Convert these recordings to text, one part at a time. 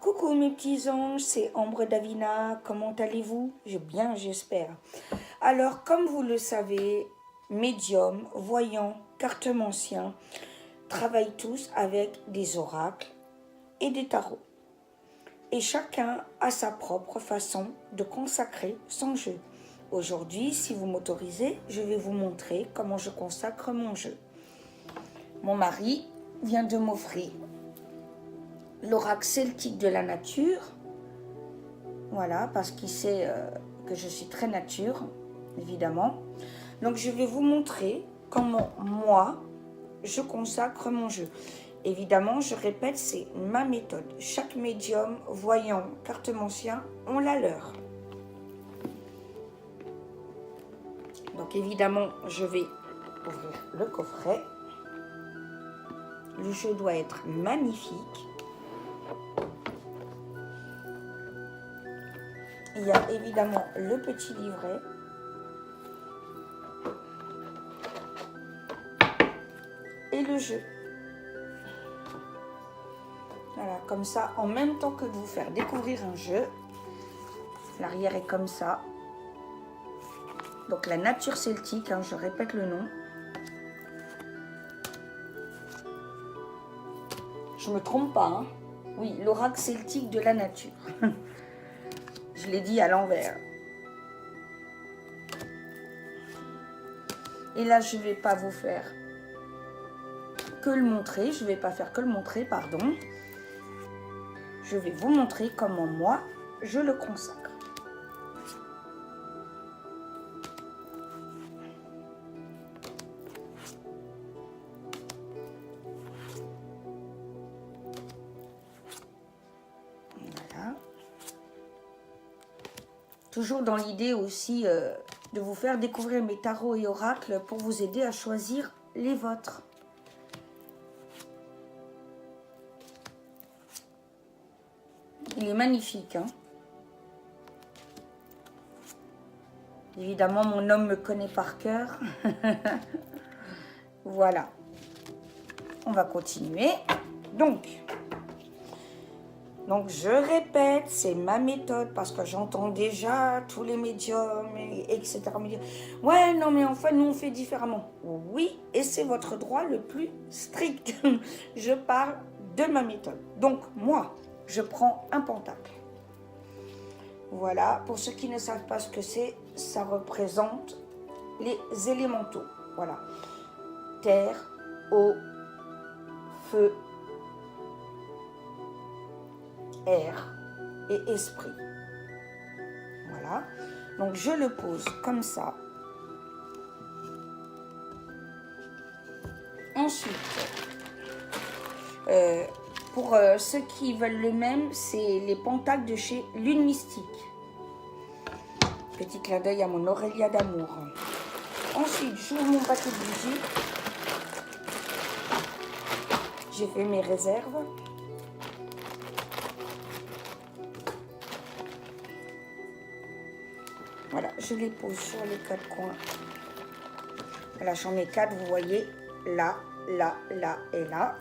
Coucou mes petits anges, c'est Ambre Davina, comment allez-vous? Bien, j'espère. Alors, comme vous le savez, médiums, voyants, cartomanciens travaillent tous avec des oracles et des tarots. Et chacun a sa propre façon de consacrer son jeu. Aujourd'hui, si vous m'autorisez, je vais vous montrer comment je consacre mon jeu. Mon mari vient de m'offrir l'oracle celtique de la nature. Voilà, parce qu'il sait que je suis très nature, évidemment. Donc, je vais vous montrer comment moi, je consacre mon jeu. Évidemment, je répète, c'est ma méthode. Chaque médium, voyant, cartomancien ont la leur. Donc, évidemment, je vais ouvrir le coffret. Le jeu doit être magnifique. Il y a évidemment le petit livret. Et le jeu. Voilà, comme ça, en même temps que de vous faire découvrir un jeu. L'arrière est comme ça. Donc la nature celtique, je répète le nom. Je me trompe pas, Oui, l'oracle celtique de la nature. Je l'ai dit à l'envers. Et là, je ne vais pas vous faire que le montrer. Je ne vais pas faire que le montrer, pardon. Je vais vous montrer comment moi, je le consacre. Voilà. Toujours dans l'idée aussi de vous faire découvrir mes tarots et oracles pour vous aider à choisir les vôtres. Il est magnifique, Évidemment, mon homme me connaît par cœur. Voilà. On va continuer. Donc, je répète, c'est ma méthode parce que j'entends déjà tous les médiums, etc. Ouais, non, mais enfin, nous, on fait différemment. Oui, et c'est votre droit le plus strict. Je parle de ma méthode. Donc, moi, je prends un pentacle. Voilà, pour ceux qui ne savent pas ce que c'est, ça représente les élémentaux. Voilà, terre, eau, feu, air et esprit. Voilà, donc je le pose comme ça. Ensuite, pour ceux qui veulent le même, c'est les pentacles de chez Lune Mystique. Petit clin d'œil à mon Aurélia d'amour. Ensuite, j'ouvre mon paquet de bougies. J'ai fait mes réserves. Voilà, je les pose sur les 4 coins. Voilà, j'en ai 4, vous voyez, là, là, là et là.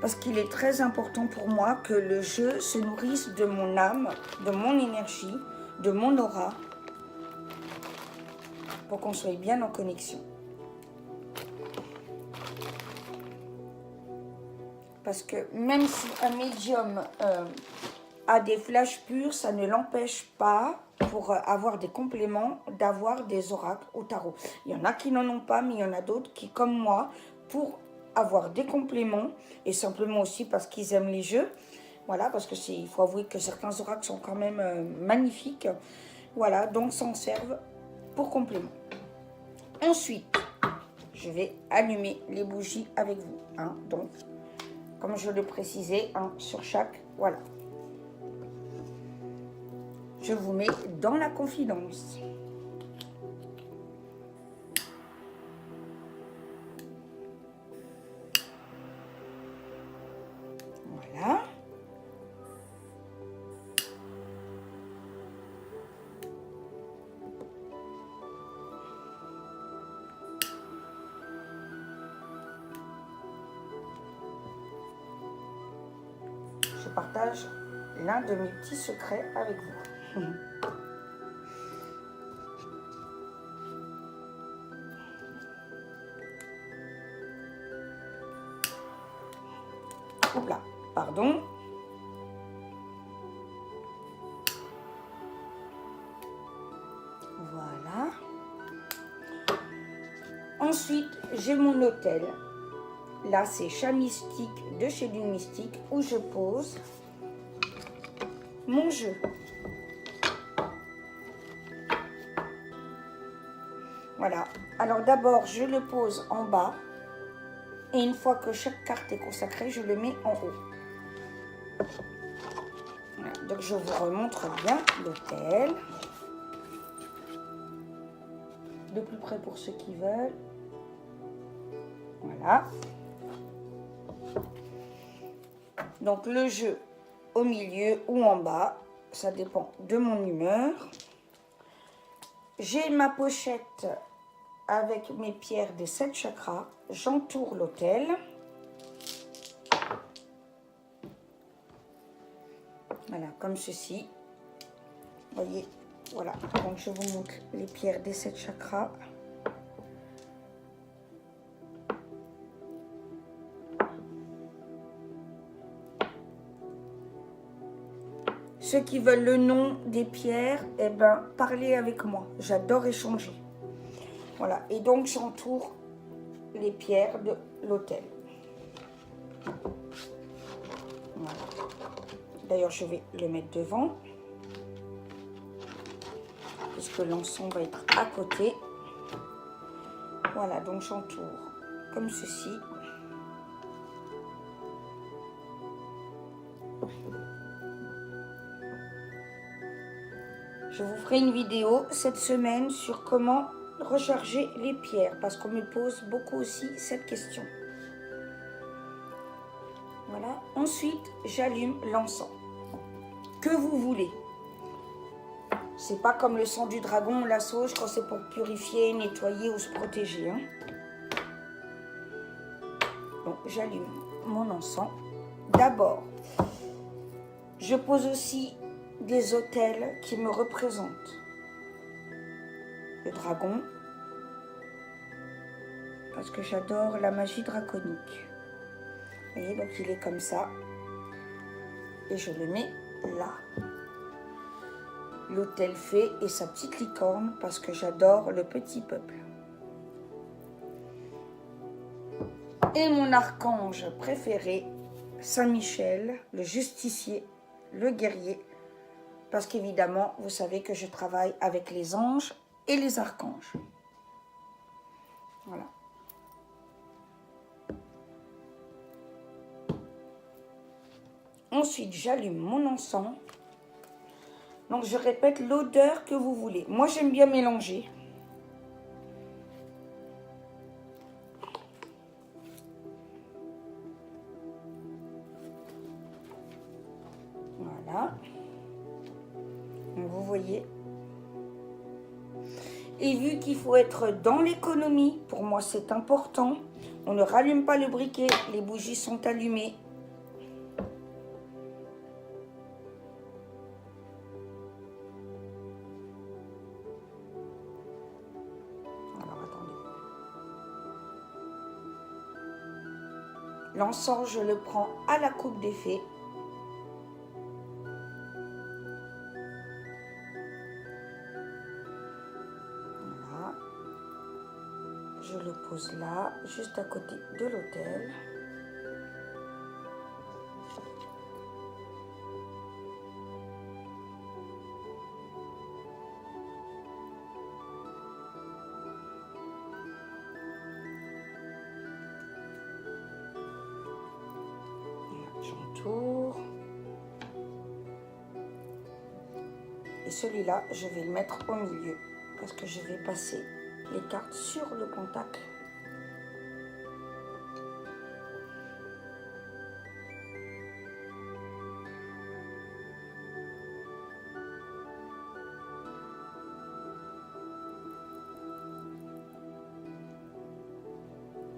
Parce qu'il est très important pour moi que le jeu se nourrisse de mon âme, de mon énergie, de mon aura, pour qu'on soit bien en connexion. Parce que même si un médium a des flashs purs, ça ne l'empêche pas, pour avoir des compléments, d'avoir des oracles au tarot. Il y en a qui n'en ont pas, mais il y en a d'autres qui, comme moi, pour avoir des compléments, et simplement aussi parce qu'ils aiment les jeux. Voilà, parce que il faut avouer que certains oracles sont quand même magnifiques. Voilà, donc s'en servent pour complément. Ensuite, je vais allumer les bougies avec vous. Donc, comme je le précisais, sur chaque, voilà. Je vous mets dans la confidence. Voilà. je partage l'un de mes petits secrets avec vous. Oups là, pardon. Voilà. Ensuite, j'ai mon hôtel. Là, c'est Chat Mystique de chez Lune Mystique où je pose mon jeu. Voilà. Alors d'abord, je le pose en bas. Et une fois que chaque carte est consacrée, je le mets en haut. Voilà. Donc je vous remontre bien l'hôtel. De plus près pour ceux qui veulent. Voilà. Donc le jeu au milieu ou en bas, ça dépend de mon humeur. J'ai ma pochette avec mes pierres des 7 chakras. J'entoure l'autel. Voilà, comme ceci. Vous voyez, voilà. Donc je vous montre les pierres des 7 chakras. Ceux qui veulent le nom des pierres, eh ben, parlez avec moi. J'adore échanger. Voilà. Et donc, j'entoure les pierres de l'autel. Voilà. D'ailleurs, je vais le mettre devant. Puisque l'encens va être à côté. Voilà. Donc, j'entoure comme ceci. Je vous ferai une vidéo cette semaine sur comment recharger les pierres parce qu'on me pose beaucoup aussi cette question. Voilà. Ensuite, j'allume l'encens. Que vous voulez. C'est pas comme le sang du dragon, la sauge, quand c'est pour purifier, nettoyer ou se protéger. Hein. Donc, j'allume mon encens. D'abord, je pose aussi des autels qui me représentent. Le dragon, parce que j'adore la magie draconique. Vous voyez, donc il est comme ça. Et je le mets là. L'autel fée et sa petite licorne, parce que j'adore le petit peuple. Et mon archange préféré, Saint-Michel, le justicier, le guerrier, parce qu'évidemment, vous savez que je travaille avec les anges et les archanges. Voilà. Ensuite, j'allume mon encens. Donc, je répète l'odeur que vous voulez. Moi, j'aime bien mélanger. Voilà. Donc, vous voyez. Et vu qu'il faut être dans l'économie, pour moi, c'est important. On ne rallume pas le briquet. Les bougies sont allumées. L'encens, je le prends à la coupe des fées. Voilà. Je le pose là, juste à côté de l'autel. J'entoure. Et celui-là, je vais le mettre au milieu parce que je vais passer les cartes sur le pentacle.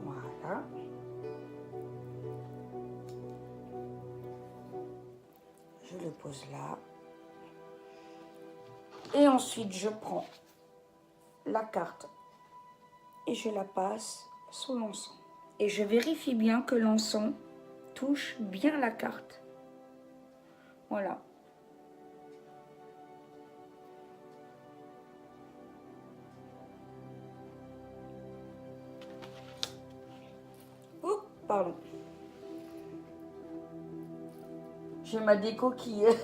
Voilà. le pose là. Et ensuite, je prends la carte et je la passe sous l'encens. Et je vérifie bien que l'encens touche bien la carte. Voilà. Oups, pardon. J'ai ma déco qui est...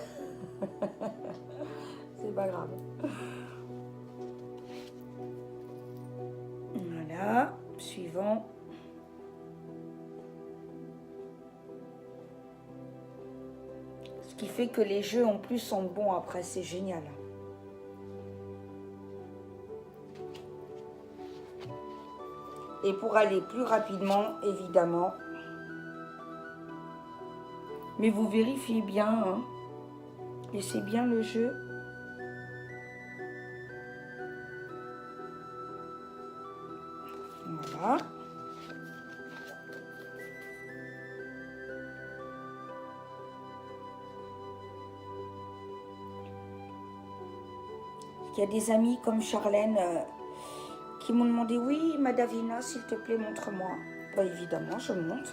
C'est pas grave. Voilà, suivant. Ce qui fait que les jeux en plus sont bons après, c'est génial. Et pour aller plus rapidement, évidemment, mais vous vérifiez bien, hein, laissez bien le jeu. Voilà. Il y a des amis comme Charlène qui m'ont demandé, oui, ma Davina, s'il te plaît, montre-moi. Bah, évidemment, je montre.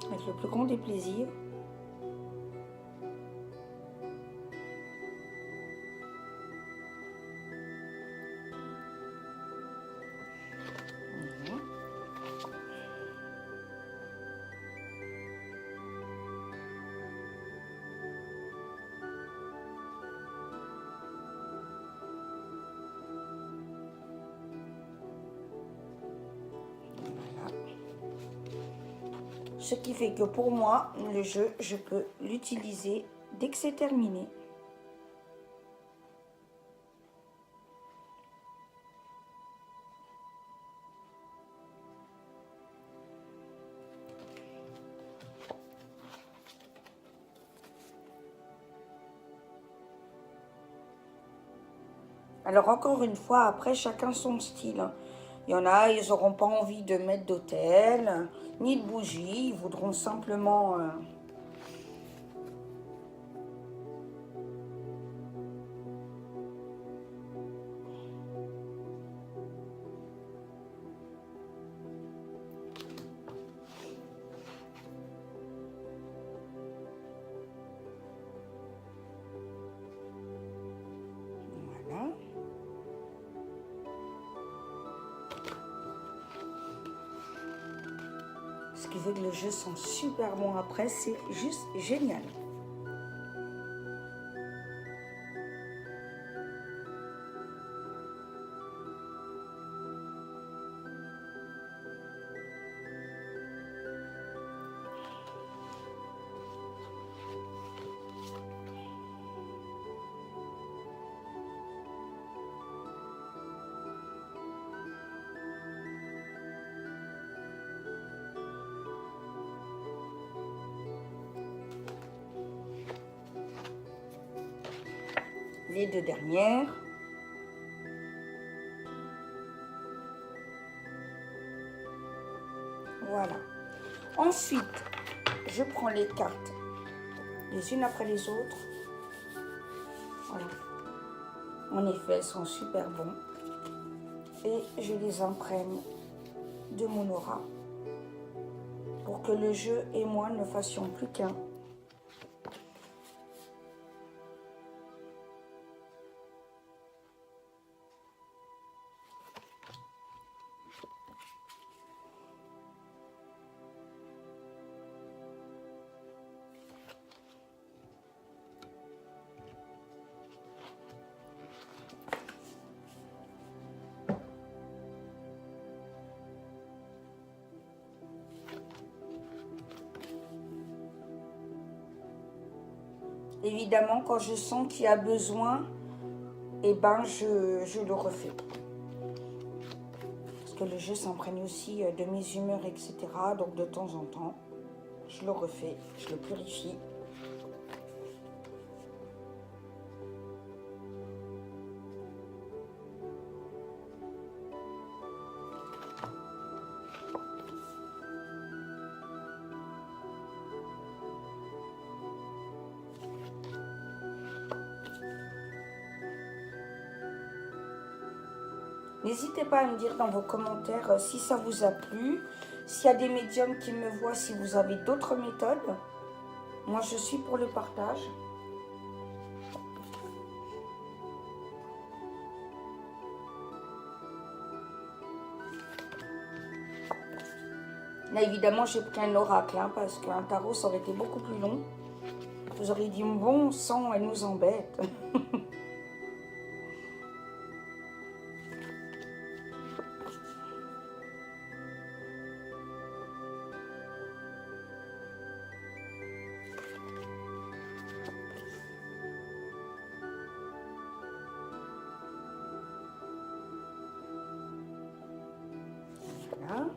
Avec le plus grand des plaisirs. Ce qui fait que pour moi, le jeu, je peux l'utiliser dès que c'est terminé. Alors encore une fois, après, chacun son style. Il y en a, ils n'auront pas envie de mettre d'autel, ni de bougies, ils voudront simplement... Voilà. Ce qui fait que le jeu sent super bon après, c'est juste génial. Les deux dernières. Voilà. Ensuite, je prends les cartes les unes après les autres. Voilà. En effet, elles sont super bons. Et je les imprègne de mon aura pour que le jeu et moi ne fassions plus qu'un. Évidemment, quand je sens qu'il y a besoin, eh ben, je le refais. Parce que le jeu s'imprègne aussi de mes humeurs, etc. Donc de temps en temps, je le refais, je le purifie. N'hésitez pas à me dire dans vos commentaires si ça vous a plu, s'il y a des médiums qui me voient, si vous avez d'autres méthodes. Moi, je suis pour le partage. Là, évidemment, j'ai pris un oracle, hein, parce qu'un tarot, ça aurait été beaucoup plus long. Vous auriez dit, bon sang, elle nous embête. Voilà.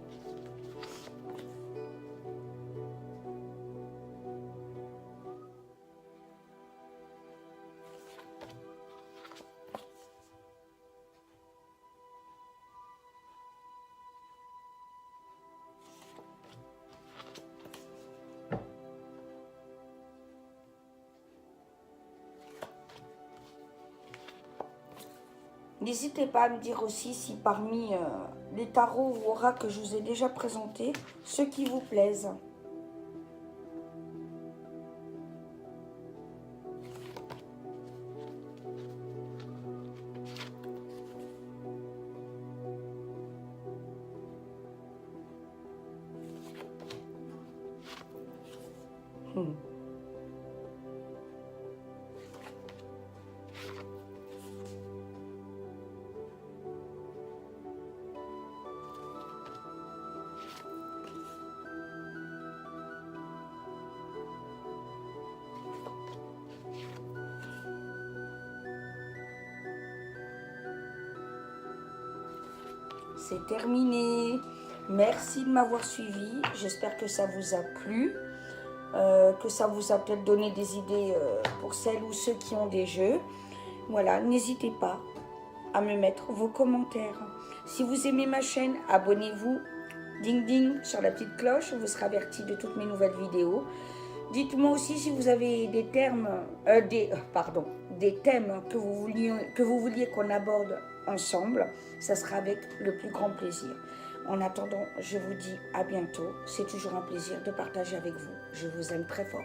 N'hésitez pas à me dire aussi si parmi les tarots ou oracles que je vous ai déjà présentés, ceux qui vous plaisent. C'est terminé. Merci de m'avoir suivi. J'espère que ça vous a plu, que ça vous a peut-être donné des idées pour celles ou ceux qui ont des jeux. Voilà, n'hésitez pas à me mettre vos commentaires. Si vous aimez ma chaîne, abonnez-vous. Ding ding sur la petite cloche, vous serez averti de toutes mes nouvelles vidéos. Dites-moi aussi si vous avez des thèmes que vous vouliez qu'on aborde ensemble. Ça sera avec le plus grand plaisir. En attendant, je vous dis à bientôt. C'est toujours un plaisir de partager avec vous. Je vous aime très fort.